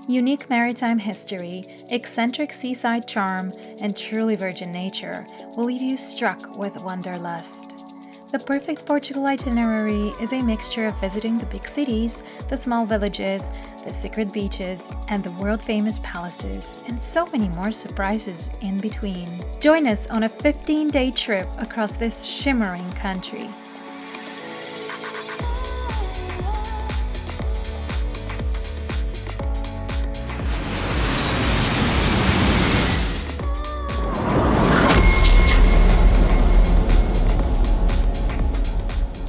Unique maritime history, eccentric seaside charm, and truly virgin nature will leave you struck with Wanderlust. The perfect Portugal itinerary is a mixture of visiting the big cities, the small villages, the secret beaches, and the world-famous palaces, and so many more surprises in between. Join us on a 15-day trip across this shimmering country.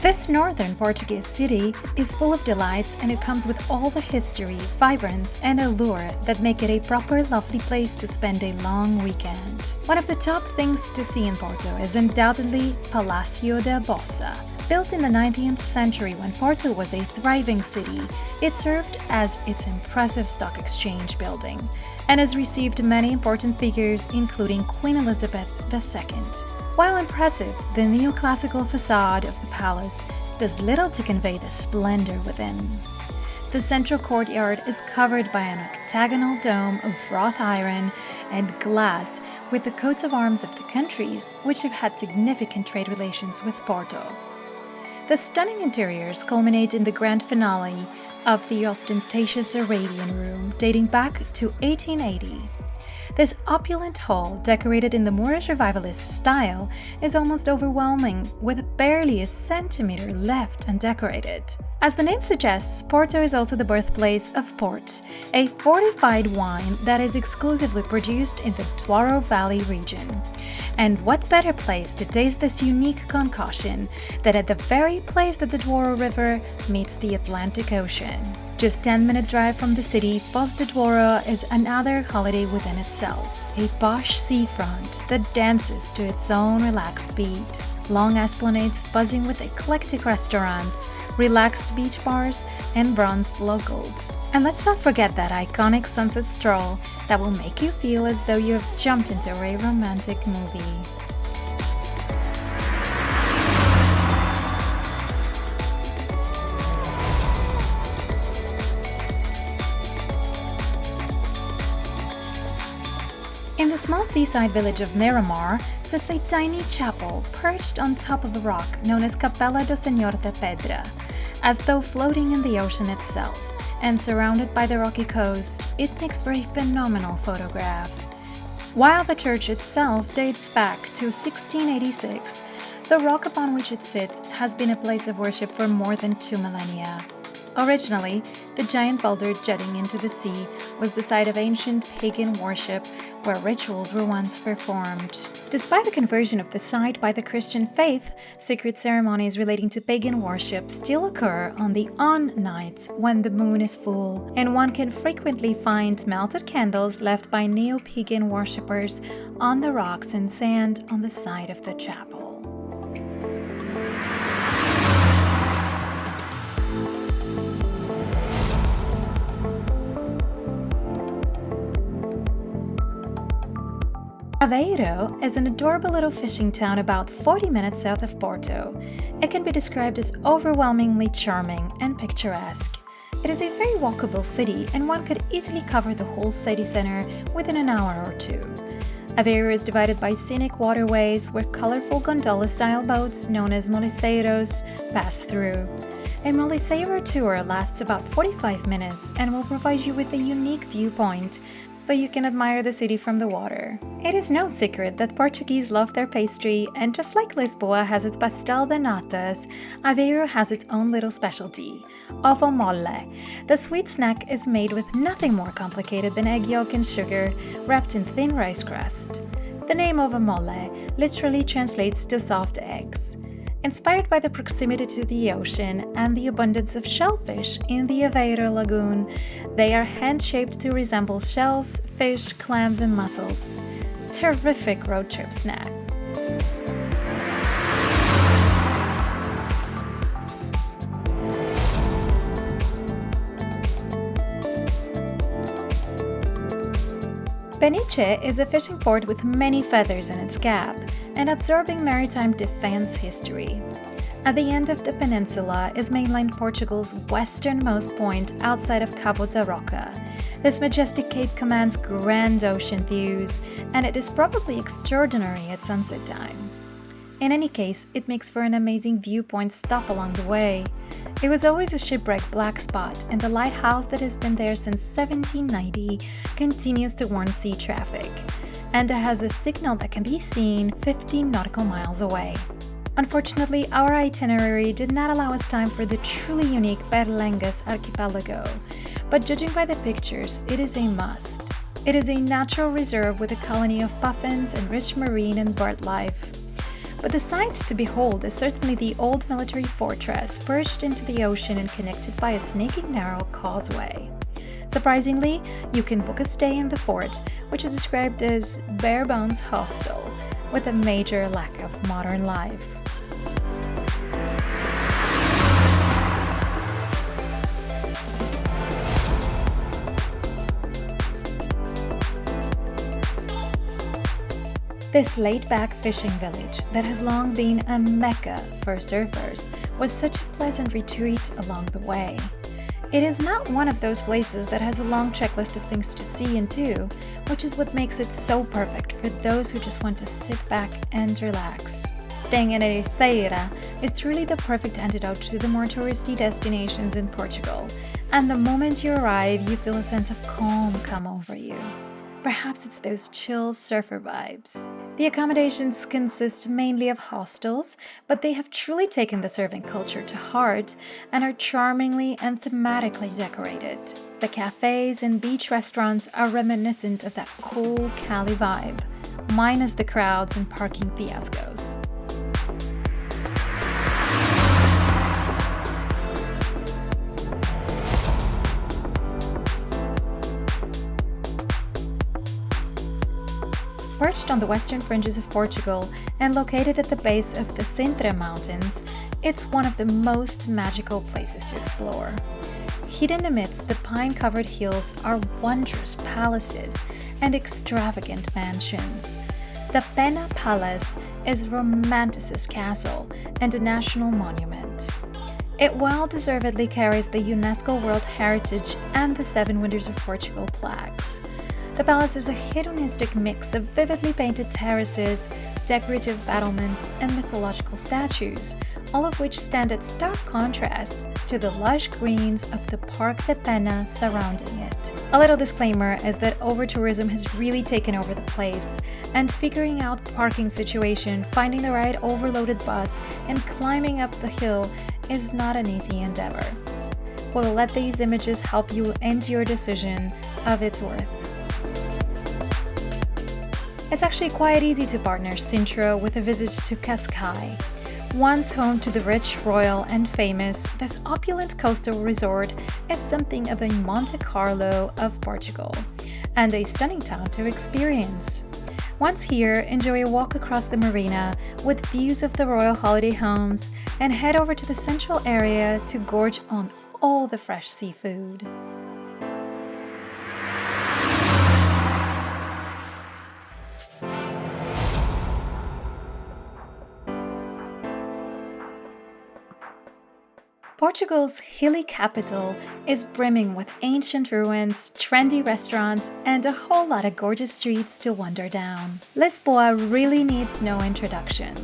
This northern Portuguese city is full of delights, and it comes with all the history, vibrance, and allure that make it a proper lovely place to spend a long weekend. One of the top things to see in Porto is undoubtedly Palácio da Bolsa. Built in the 19th century when Porto was a thriving city, it served as its impressive stock exchange building and has received many important figures, including Queen Elizabeth II. While impressive, the neoclassical facade of the palace does little to convey the splendor within. The central courtyard is covered by an octagonal dome of wrought iron and glass with the coats of arms of the countries which have had significant trade relations with Porto. The stunning interiors culminate in the grand finale of the ostentatious Arabian Room dating back to 1880. This opulent hall, decorated in the Moorish revivalist style, is almost overwhelming, with barely a centimeter left undecorated. As the name suggests, Porto is also the birthplace of port, a fortified wine that is exclusively produced in the Douro Valley region. And what better place to taste this unique concoction than at the very place that the Douro River meets the Atlantic Ocean. Just 10-minute drive from the city, Foz do Douro is another holiday within itself, a posh seafront that dances to its own relaxed beat. Long esplanades buzzing with eclectic restaurants, relaxed beach bars, and bronzed locals. And let's not forget that iconic sunset stroll that will make you feel as though you have jumped into a romantic movie. In the small seaside village of Miramar sits a tiny chapel perched on top of a rock known as Capela do Senhor da Pedra, as though floating in the ocean itself, and surrounded by the rocky coast, it makes for a phenomenal photograph. While the church itself dates back to 1686, the rock upon which it sits has been a place of worship for more than 2 millennia. Originally, the giant boulder jutting into the sea was the site of ancient pagan worship where rituals were once performed. Despite the conversion of the site by the Christian faith, secret ceremonies relating to pagan worship still occur on the nights when the moon is full, and one can frequently find melted candles left by neo-pagan worshippers on the rocks and sand on the side of the chapel. Aveiro is an adorable little fishing town about 40 minutes south of Porto. It can be described as overwhelmingly charming and picturesque. It is a very walkable city, and one could easily cover the whole city center within an hour or two. Aveiro is divided by scenic waterways where colorful gondola-style boats known as moliceiros pass through. A moliceiro tour lasts about 45 minutes and will provide you with a unique viewpoint, so you can admire the city from the water. It is no secret that Portuguese love their pastry, and just like Lisboa has its pastel de natas, Aveiro has its own little specialty, ovo mole. The sweet snack is made with nothing more complicated than egg yolk and sugar wrapped in thin rice crust. The name ovo mole literally translates to soft eggs. Inspired by the proximity to the ocean and the abundance of shellfish in the Aveiro lagoon, they are hand-shaped to resemble shells, fish, clams, and mussels. Terrific road trip snack. Peniche is a fishing port with many feathers in its cap and absorbing maritime defense history. At the end of the peninsula is mainland Portugal's westernmost point outside of Cabo da Roca. This majestic cape commands grand ocean views, and it is probably extraordinary at sunset time. In any case, it makes for an amazing viewpoint stop along the way. It was always a shipwrecked black spot, and the lighthouse that has been there since 1790 continues to warn sea traffic, and it has a signal that can be seen 15 nautical miles away. Unfortunately, our itinerary did not allow us time for the truly unique Berlengas archipelago, but judging by the pictures, it is a must. It is a natural reserve with a colony of puffins and rich marine and bird life. But the sight to behold is certainly the old military fortress perched into the ocean and connected by a snaking narrow causeway. Surprisingly, you can book a stay in the fort, which is described as bare-bones hostel, with a major lack of modern life. This laid-back fishing village that has long been a mecca for surfers was such a pleasant retreat along the way. It is not one of those places that has a long checklist of things to see and do, which is what makes it so perfect for those who just want to sit back and relax. Staying in Ericeira is truly the perfect antidote to the more touristy destinations in Portugal, and the moment you arrive, you feel a sense of calm come over you. Perhaps it's those chill surfer vibes. The accommodations consist mainly of hostels, but they have truly taken the surfing culture to heart and are charmingly and thematically decorated. The cafes and beach restaurants are reminiscent of that cool Cali vibe, minus the crowds and parking fiascos. Perched on the western fringes of Portugal and located at the base of the Sintra Mountains, it's one of the most magical places to explore. Hidden amidst the pine-covered hills are wondrous palaces and extravagant mansions. The Pena Palace is Romanticist castle and a national monument. It well-deservedly carries the UNESCO World Heritage and the Seven Wonders of Portugal plaques. The palace is a hedonistic mix of vividly painted terraces, decorative battlements, and mythological statues, all of which stand at stark contrast to the lush greens of the Parque de Pena surrounding it. A little disclaimer is that over-tourism has really taken over the place, and figuring out the parking situation, finding the right overloaded bus, and climbing up the hill is not an easy endeavor. We'll let these images help you into your decision of its worth. It's actually quite easy to partner Sintra with a visit to Cascais. Once home to the rich, royal, and famous, this opulent coastal resort is something of a Monte Carlo of Portugal, and a stunning town to experience. Once here, enjoy a walk across the marina with views of the royal holiday homes, and head over to the central area to gorge on all the fresh seafood. Portugal's hilly capital is brimming with ancient ruins, trendy restaurants, and a whole lot of gorgeous streets to wander down. Lisboa really needs no introduction.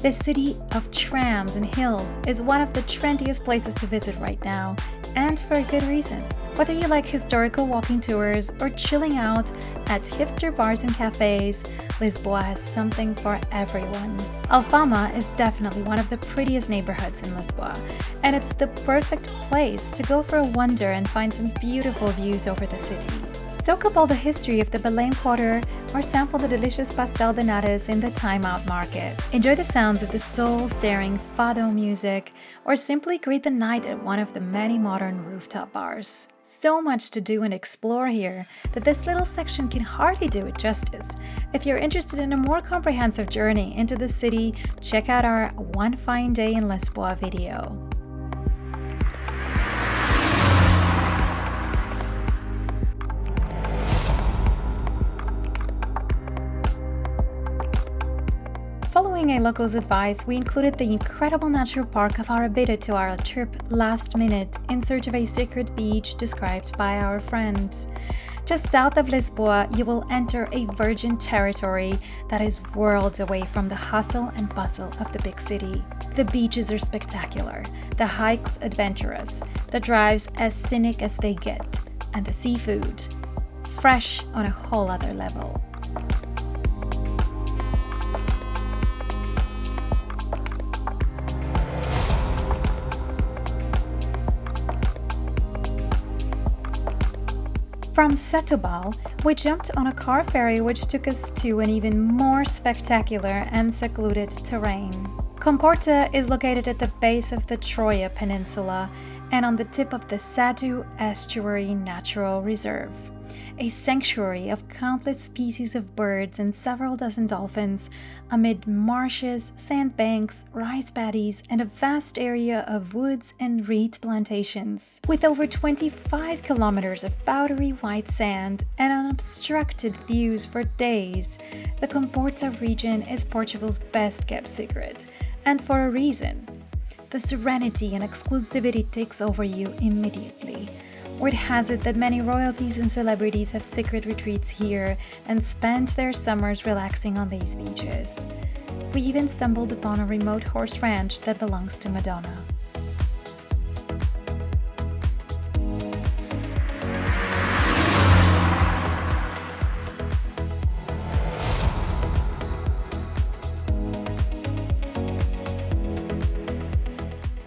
The city of trams and hills is one of the trendiest places to visit right now, and for a good reason. Whether you like historical walking tours or chilling out at hipster bars and cafes, Lisboa has something for everyone. Alfama is definitely one of the prettiest neighborhoods in Lisboa, and it's the perfect place to go for a wander and find some beautiful views over the city. Soak up all the history of the Belém Quarter or sample the delicious pastel de natas in the Time Out Market. Enjoy the sounds of the soul-stirring fado music or simply greet the night at one of the many modern rooftop bars. So much to do and explore here that this little section can hardly do it justice. If you're interested in a more comprehensive journey into the city, check out our One Fine Day in Lisboa video. Follow Following a local's advice, we included the incredible natural park of Arabida to our trip last minute in search of a secret beach described by our friend. Just south of Lisboa, you will enter a virgin territory that is worlds away from the hustle and bustle of the big city. The beaches are spectacular, the hikes adventurous, the drives as scenic as they get, and the seafood, fresh on a whole other level. From Setúbal, we jumped on a car ferry which took us to an even more spectacular and secluded terrain. Comporta is located at the base of the Troia Peninsula and on the tip of the Sadu Estuary Natural Reserve, a sanctuary of countless species of birds and several dozen dolphins amid marshes, sandbanks, rice paddies, and a vast area of woods and reed plantations. With over 25 kilometers of powdery white sand and unobstructed views for days, the Comporta region is Portugal's best kept secret, and for a reason. The serenity and exclusivity takes over you immediately. Word has it that many royalties and celebrities have secret retreats here and spend their summers relaxing on these beaches. We even stumbled upon a remote horse ranch that belongs to Madonna.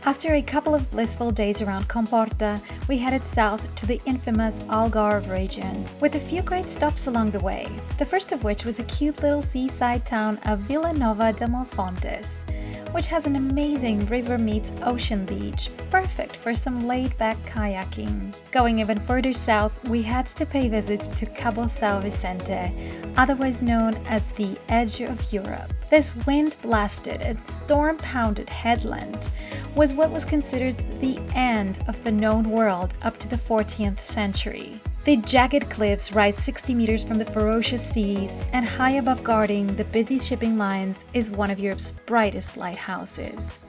After a couple of blissful days around Comporta, we headed south to the infamous Algarve region, with a few great stops along the way, the first of which was a cute little seaside town of Vila Nova de Monfontes, which has an amazing river meets ocean beach, perfect for some laid-back kayaking. Going even further south, we had to pay visit to Cabo São Vicente, otherwise known as the Edge of Europe. This wind-blasted and storm-pounded headland was what was considered the end of the known world up to the 14th century. The jagged cliffs rise 60 meters from the ferocious seas, and high above guarding the busy shipping lines is one of Europe's brightest lighthouses.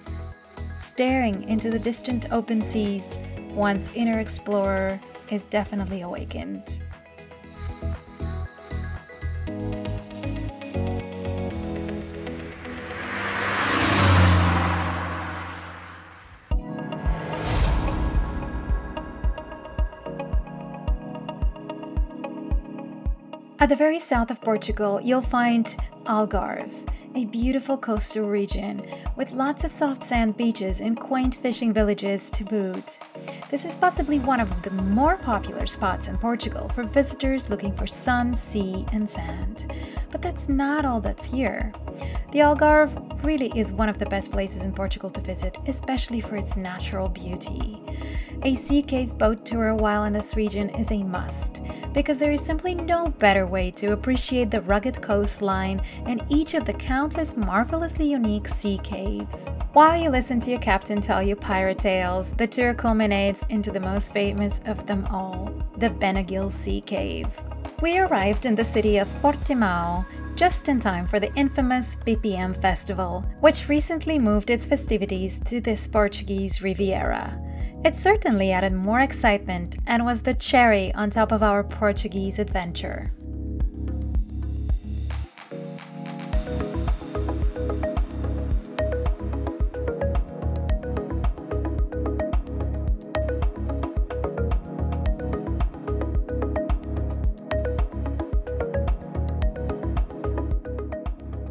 Staring into the distant open seas, one's inner explorer is definitely awakened. At the very south of Portugal, you'll find Algarve, a beautiful coastal region with lots of soft sand beaches and quaint fishing villages to boot. This is possibly one of the more popular spots in Portugal for visitors looking for sun, sea, and sand. But that's not all that's here. The Algarve really is one of the best places in Portugal to visit, especially for its natural beauty. A sea cave boat tour while in this region is a must, because there is simply no better way to appreciate the rugged coastline and each of the countless marvelously unique sea caves. While you listen to your captain tell you pirate tales, the tour culminates into the most famous of them all, the Benagil Sea Cave. We arrived in the city of Portimão just in time for the infamous BPM festival, which recently moved its festivities to this Portuguese Riviera. It certainly added more excitement and was the cherry on top of our Portuguese adventure.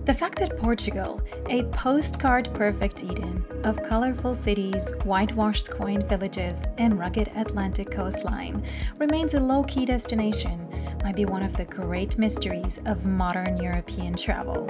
The fact that Portugal, a postcard-perfect Eden of colorful cities, whitewashed quaint villages, and rugged Atlantic coastline, remains a low-key destination might be one of the great mysteries of modern European travel.